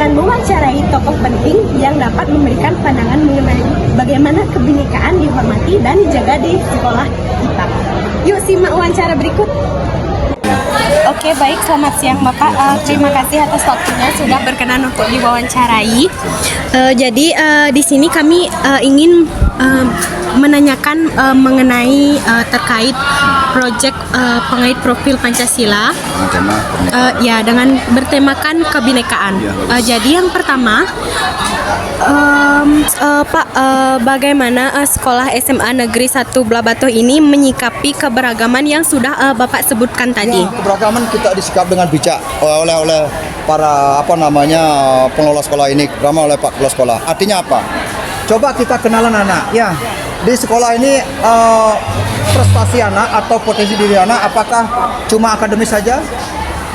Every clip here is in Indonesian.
akan mewawancarai tokoh penting yang dapat memberikan pandangan mengenai bagaimana kebinekaan dihormati dan dijaga di sekolah kita. Yuk simak wawancara berikut. Oke, baik, selamat siang Bapak. Terima kasih atas waktunya sudah berkenan untuk diwawancarai. Jadi di sini kami ingin menanyakan mengenai terkait proyek pengait profil Pancasila. Ya, dengan bertemakan kebinekaan. Jadi yang pertama, Pak, bagaimana sekolah SMA Negeri 1 Blabatuh ini menyikapi keberagaman yang sudah Bapak sebutkan tadi? Ya, keberagaman kita disikap dengan bijak oleh para pengelola sekolah ini, terutama oleh Pak Kepala Sekolah. Artinya apa? Coba kita kenalan anak. Ya, di sekolah ini prestasi anak atau potensi diri anak apakah cuma akademis saja?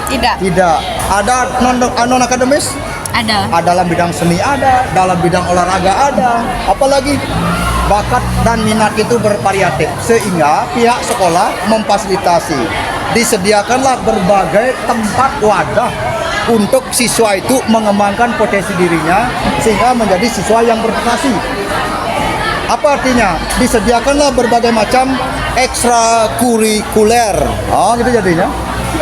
Tidak. Ada non akademis? Ada. Dalam bidang seni ada, dalam bidang olahraga ada. Apalagi bakat dan minat itu bervariatif, sehingga pihak sekolah memfasilitasi. Disediakanlah berbagai tempat wadah untuk siswa itu mengembangkan potensi dirinya sehingga menjadi siswa yang berprestasi. Apa artinya? Disediakanlah berbagai macam ekstrakurikuler. Gitu jadinya.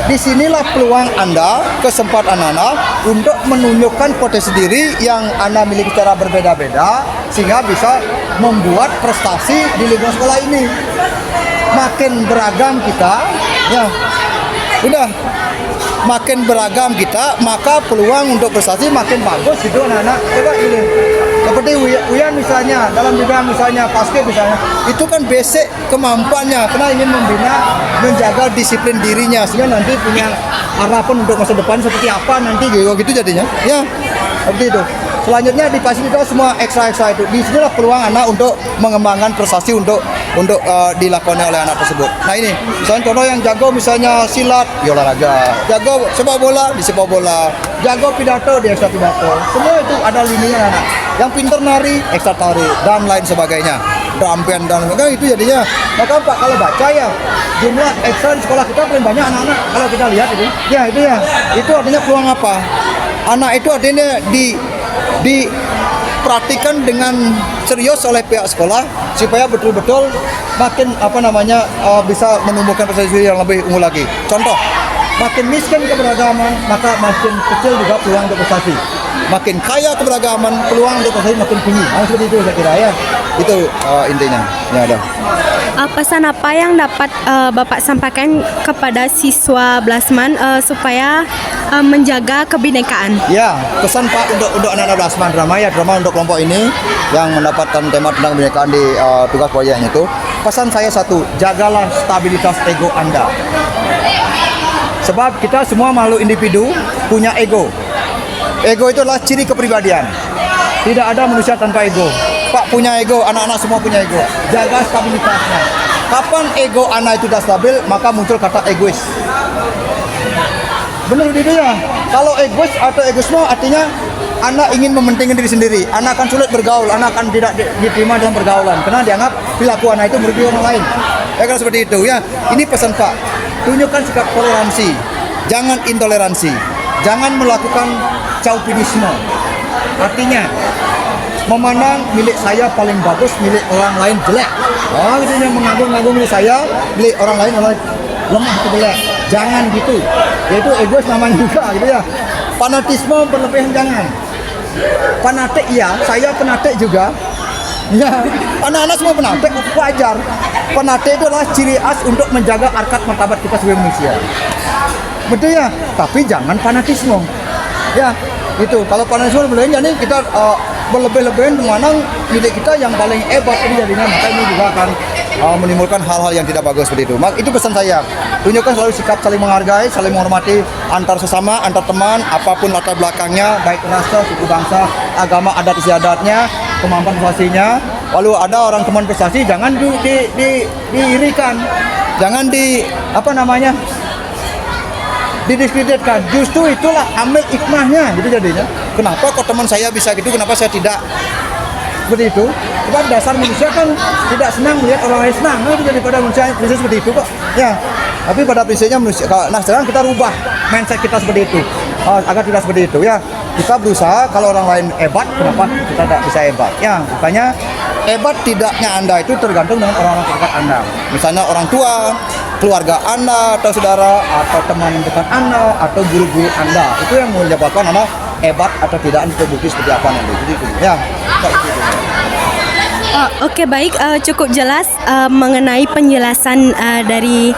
Disinilah peluang Anda, kesempatan Anda untuk menunjukkan potensi diri yang Anda miliki secara berbeda-beda sehingga bisa membuat prestasi di lingkungan sekolah ini. Makin beragam kita, ya, udah makin beragam kita, maka peluang untuk prestasi makin bagus gitu anak-anak. Coba ini, seperti Uyan misalnya, dalam bidang misalnya basket misalnya, itu kan basic kemampuannya karena ingin membina, menjaga disiplin dirinya sehingga nanti punya harapan untuk masa depan seperti apa nanti gitu jadinya. Ya, seperti itu. Selanjutnya difasilitasi semua ekstra itu. Di sinilah peluang anak untuk mengembangkan prestasi untuk dilakukan oleh anak tersebut. Nah ini, misalnya contoh yang jago misalnya silat, di olahraga, jago sepak bola, di sepak bola, jago pidato, di ekstra pidato. Semua itu ada lininya anak. Yang pintar nari, ekstra tari, dan lain sebagainya. Drum band dan sebagainya itu jadinya. Maka Pak kalau baca ya, jumlah ekstra di sekolah kita paling banyak anak-anak. Kalau kita lihat itu, ya itu ya. Itu artinya peluang apa? Anak itu artinya diperhatikan dengan serius oleh pihak sekolah supaya betul-betul makin bisa menumbuhkan prestasi yang lebih unggul lagi. Contoh, makin miskin keberagaman maka makin kecil juga peluang untuk prestasi. Makin kaya keberagaman peluang untuk prestasi makin tinggi. Seperti itu saya kira ya. Itu intinya. Ya ada. Pesan apa yang dapat Bapak sampaikan kepada siswa Blasman supaya menjaga kebinekaan? Ya, pesan Pak untuk anak-anak Blasman drama untuk kelompok ini yang mendapatkan tema tentang kebinekaan di tugas proyek itu. Pesan saya satu, jagalah stabilitas ego Anda. Sebab kita semua makhluk individu punya ego. Ego itu adalah ciri kepribadian. Tidak ada manusia tanpa ego. Pak punya ego, anak-anak semua punya ego. Jaga stabilitasnya. Kapan ego anak itu sudah stabil, maka muncul kata egois. Benar gitu ya. Kalau egois atau egoisme artinya anak ingin mementingkan diri sendiri. Anak akan sulit bergaul, anak akan tidak diterima dalam pergaulan karena dianggap perilaku anak itu merugikan orang lain. Ya kan seperti itu ya. Ini pesan Pak. Tunjukkan sikap toleransi, jangan intoleransi. Jangan melakukan chauvinisme. Artinya memandang milik saya paling bagus, milik orang lain jelek. Gitu yang mengagung-agung milik saya, milik orang lain lemah atau jelek. Jangan gitu. Yaitu egois namanya juga gitu ya. Fanatisme berlebihan jangan. Fanatik iya, saya fanatik juga. Ya, anak-anak semua fanatik, wajar. Fanatik itu adalah ciri khas untuk menjaga harkat martabat kita sebagai manusia. Betul ya, tapi jangan fanatisme. Ya, itu. Kalau fanatisme berlebihan, jadi kita berlebih-lebihan memandang milik kita yang paling hebat ini jadinya, maka ini juga akan menimbulkan hal-hal yang tidak bagus seperti itu. Itu pesan saya. Tunjukkan selalu sikap saling menghargai, saling menghormati antar sesama, antar teman, apapun latar belakangnya, baik rasa, suku bangsa, agama, adat istiadatnya, kemampuan prestasinya. Lalu ada orang teman prestasi, jangan diirikan, jangan didiskreditkan. Justru itulah ambil hikmahnya gitu jadinya. Kenapa kok teman saya bisa gitu, kenapa saya tidak? Seperti itu. Sebab dasar manusia kan tidak senang melihat orang lain senang. Itu jadi pada manusia prinsip seperti itu kok. Ya. Tapi pada prinsipnya manusia. Nah sekarang kita rubah mindset kita seperti itu. agar tidak seperti itu ya. Kita berusaha, kalau orang lain hebat, kenapa kita tidak bisa hebat? Ya, makanya hebat tidaknya Anda itu tergantung dengan orang-orang terdekat Anda. Misalnya orang tua, keluarga Anda, atau saudara, atau teman dekat Anda, atau guru-guru Anda. Itu yang menyebabkan Anda hebat atau tidak, terbukti seperti apa nanti. Jadi itu ya. Oke, baik, cukup jelas mengenai penjelasan dari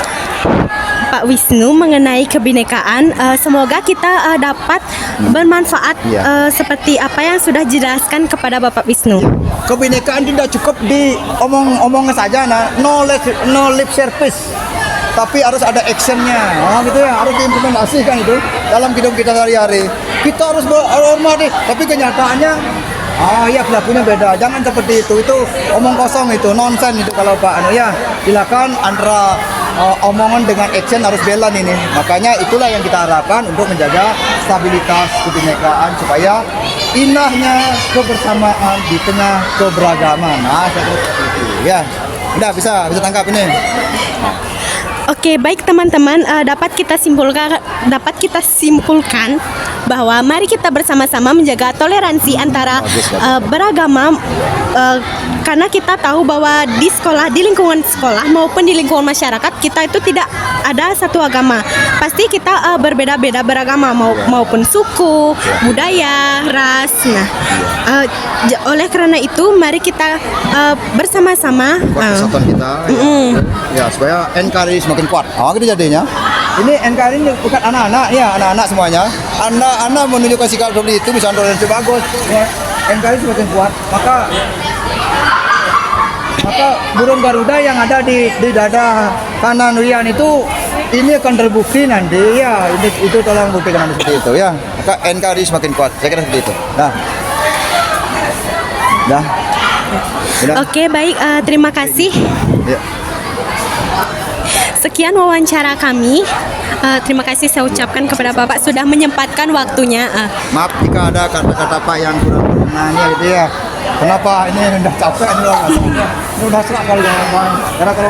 Pak Wisnu mengenai kebinekaan. Semoga kita dapat bermanfaat seperti apa yang sudah dijelaskan kepada Bapak Wisnu. Kebinekaan tidak cukup diomong-omong saja, nah, no lip service, tapi harus ada actionnya, gitu ya, harus diimplementasikan itu dalam hidup kita sehari-hari. Kita harus berhormati, tapi kenyataannya ya pelakunya beda. Jangan seperti itu omong kosong, itu nonsen itu kalau Pak Anu ya. Silakan antara omongan dengan action harus balance ini. Makanya itulah yang kita harapkan untuk menjaga stabilitas kebinekaan supaya indahnya kebersamaan di tengah keberagaman. Nah, seperti itu ya. Udah bisa tangkap ini. Oke, baik teman-teman, dapat kita simpulkan bahwa mari kita bersama-sama menjaga toleransi antara beragama, karena kita tahu bahwa di sekolah, di lingkungan sekolah maupun di lingkungan masyarakat kita itu tidak ada satu agama. Pasti kita berbeda-beda beragama maupun suku, budaya, ras. Nah, oleh karena itu mari kita bersama-sama persatuan kita ya supaya NKRI semakin kuat. Gitu jadinya. Ini NKRI ini bukan anak-anak ya, anak-anak semuanya. Anda menunjukkan sikap seperti itu, misalnya toleransi bagus, ya, NKRI semakin kuat. Maka burung Garuda yang ada di dada kanan Rian itu ini akan terbukti nanti ya. Itu tolong buktikan nanti seperti itu ya. Maka NKRI semakin kuat. Saya kira seperti itu. Dah. Oke, baik, terima kasih. Ya. Sekian wawancara kami. Terima kasih saya ucapkan kepada Bapak sudah menyempatkan waktunya. Maaf jika ada kata-kata Pak yang kurang berkenan gitu ya. Kenapa ini udah capek ini udah serak kali ya. Karena kalau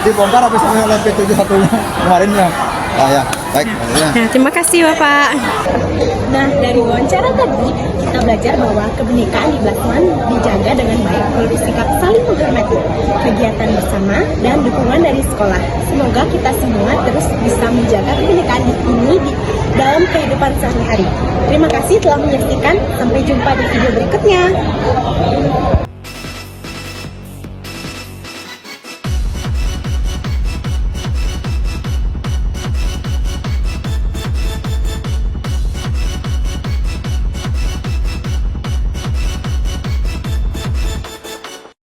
dibongkar habis oleh P71 kemarin ya. Ya, baik. Ya. Nah, terima kasih Bapak. Nah, dari wawancara tadi kita belajar bahwa kebinekaan di Blasman dijaga dengan baik melalui sikap saling menghormati, kegiatan bersama, dan dukungan dari sekolah. Semoga kita semua terus bisa menjaga kebinekaan ini dalam kehidupan sehari-hari. Terima kasih telah menyaksikan. Sampai jumpa di video berikutnya.